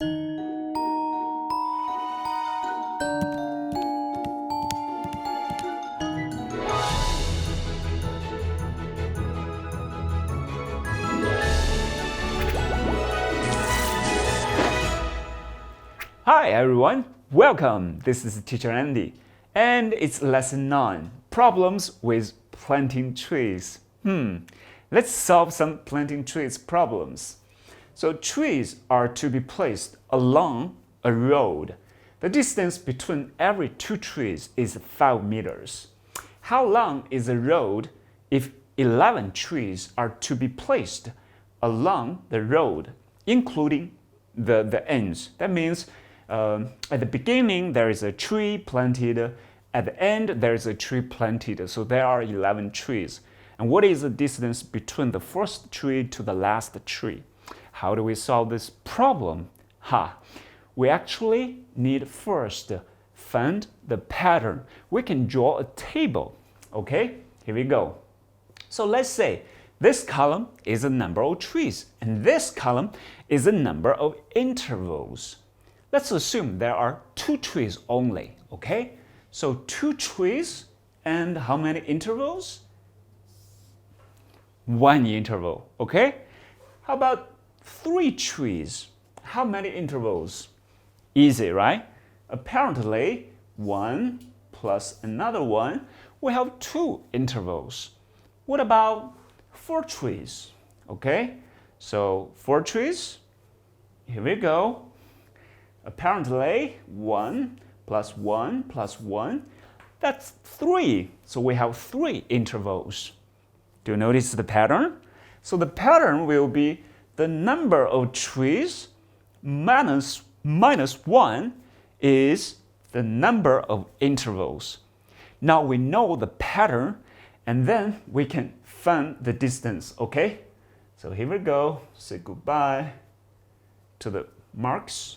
Hi everyone, welcome. This is Teacher Andy, and it's lesson 9, problems with planting trees. Let's solve some planting trees problems. So trees are to be placed along a road. The distance between every two trees is 5 meters. How long is a road if 11 trees are to be placed along the road, including the ends? That means at the beginning, there is a tree planted. At the end, there is a tree planted. So there are 11 trees. And what is the distance between the first tree to the last tree? How do we solve this problem? We actually need first find the pattern. We can draw a table. Okay, here we go. So let's say this column is a number of trees, and this column is a number of intervals. Let's assume there are 2 trees only, okay? So 2 trees and how many intervals? 1 interval, okay? How about 3 trees? How many intervals? Easy, right? Apparently, 1 plus another 1, we have 2 intervals. What about 4 trees? Okay, so 4 trees, here we go. Apparently, 1 plus 1 plus 1, that's 3. So we have 3 intervals. Do you notice the pattern? So the pattern will be the number of trees minus 1 is the number of intervals. Now we know the pattern, and then we can find the distance, okay? So here we go. Say goodbye to the marks.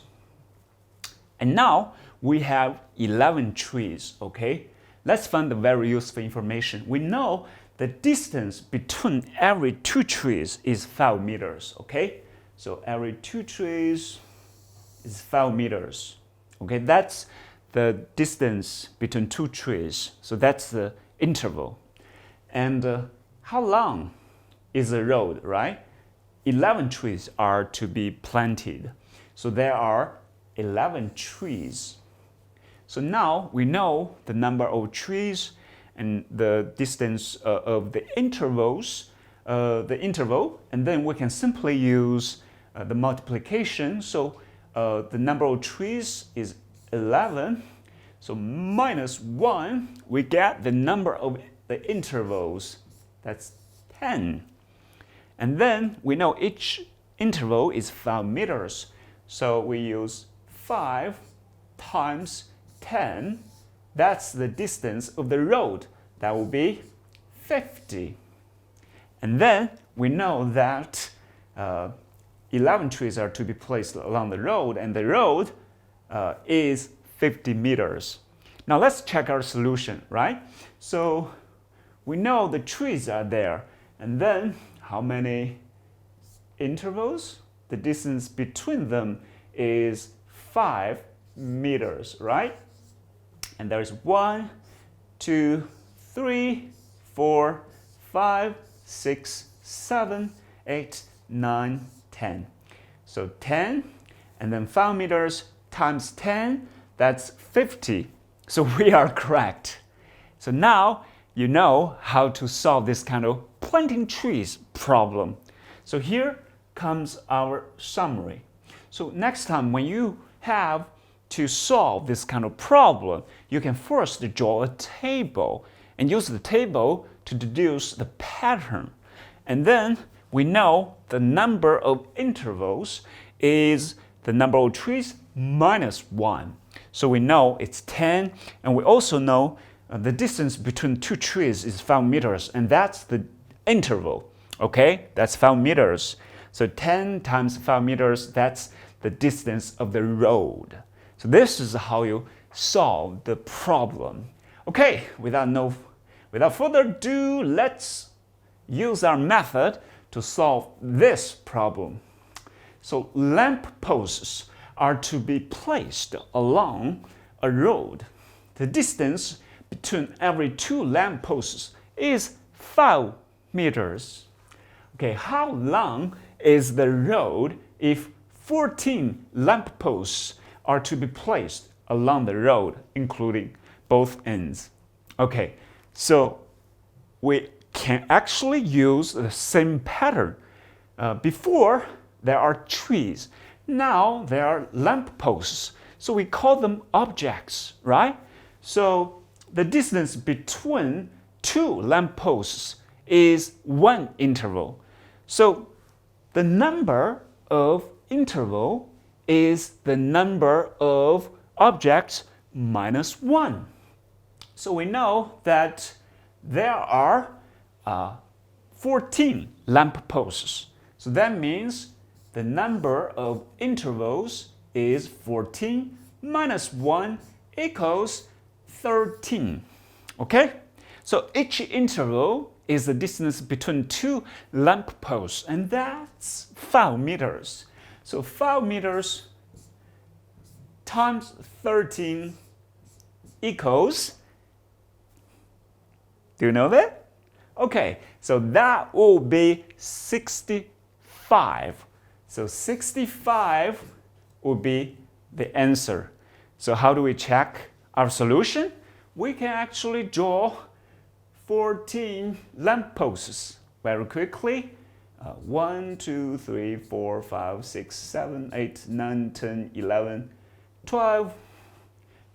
And now we have 11 trees, okay? Let's find the very useful information. We know the distance between every 2 trees is 5 meters, okay? So every 2 trees is 5 meters, okay? That's the distance between 2 trees. So that's the interval. And how long is the road, right? 11 trees are to be planted. So there are 11 trees. So now we know the number of trees and the distance of the intervals, the interval, and then we can simply use the multiplication. So the number of trees is 11. So minus 1, we get the number of the intervals. That's 10. And then we know each interval is 5 meters. So we use 5 times 10, that's the distance of the road. That will be 50. And then we know that 11 trees are to be placed along the road, and the road is 50 meters. Now let's check our solution, right? So we know the trees are there, and then how many intervals? The distance between them is 5 meters, right? And there's 1, 2, 3, 4, 5, 6, 7, 8, 9, 10. So 10, and then 5 meters times 10, that's 50. So we are correct. So now you know how to solve this kind of planting trees problem. So here comes our summary. So next time when you have to solve this kind of problem, you can first draw a table and use the table to deduce the pattern. And then we know the number of intervals is the number of trees minus 1. So we know it's 10, and we also know the distance between 2 trees is 5 meters, and that's the interval, okay? That's 5 meters. So 10 times 5 meters, that's the distance of the road. So this is how you solve the problem. Okay, without further ado, let's use our method to solve this problem. So lamp posts are to be placed along a road. The distance between every 2 lampposts is 5 meters. Okay, how long is the road if 14 lampposts are to be placed along the road, including both ends? Okay, so we can actually use the same pattern. Before, there are trees. Now, there are lampposts. So we call them objects, right? So the distance between 2 lampposts is 1 interval. So the number of interval is the number of objects minus 1. So we know that there are 14 lampposts. So that means the number of intervals is 14 minus 1 equals 13. Okay? So each interval is the distance between 2 lampposts, and that's 5 meters. So 5 meters times 13 equals, do you know that? Okay, so that will be 65. So 65 will be the answer. So how do we check our solution? We can actually draw 14 lampposts very quickly. 1, 2, 3, 4, 5, 6, 7, 8, 9, 10, 11, 12,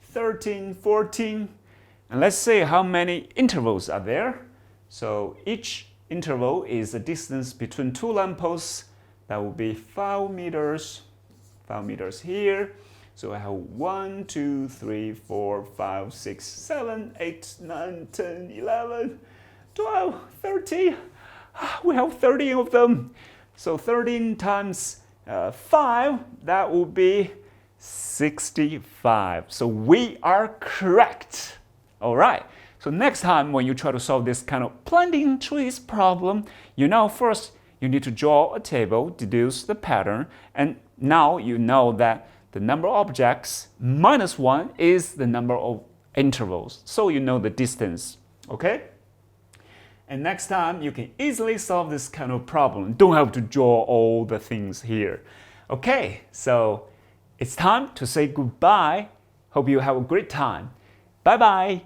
13, 14. And let's see how many intervals are there. So each interval is the distance between 2 lampposts. That will be 5 meters. 5 meters here. So I have 1, 2, 3, 4, 5, 6, 7, 8, 9, 10, 11, 12, 13. We have 13 of them. So 13 times 5, that will be 65. So we are correct. All right. So next time when you try to solve this kind of planting trees problem, first you need to draw a table, deduce the pattern, and now you know that the number of objects minus 1 is the number of intervals. So you know the distance. Okay? And next time you can easily solve this kind of problem. Don't have to draw all the things here. Okay, so it's time to say goodbye. Hope you have a great time. Bye-bye.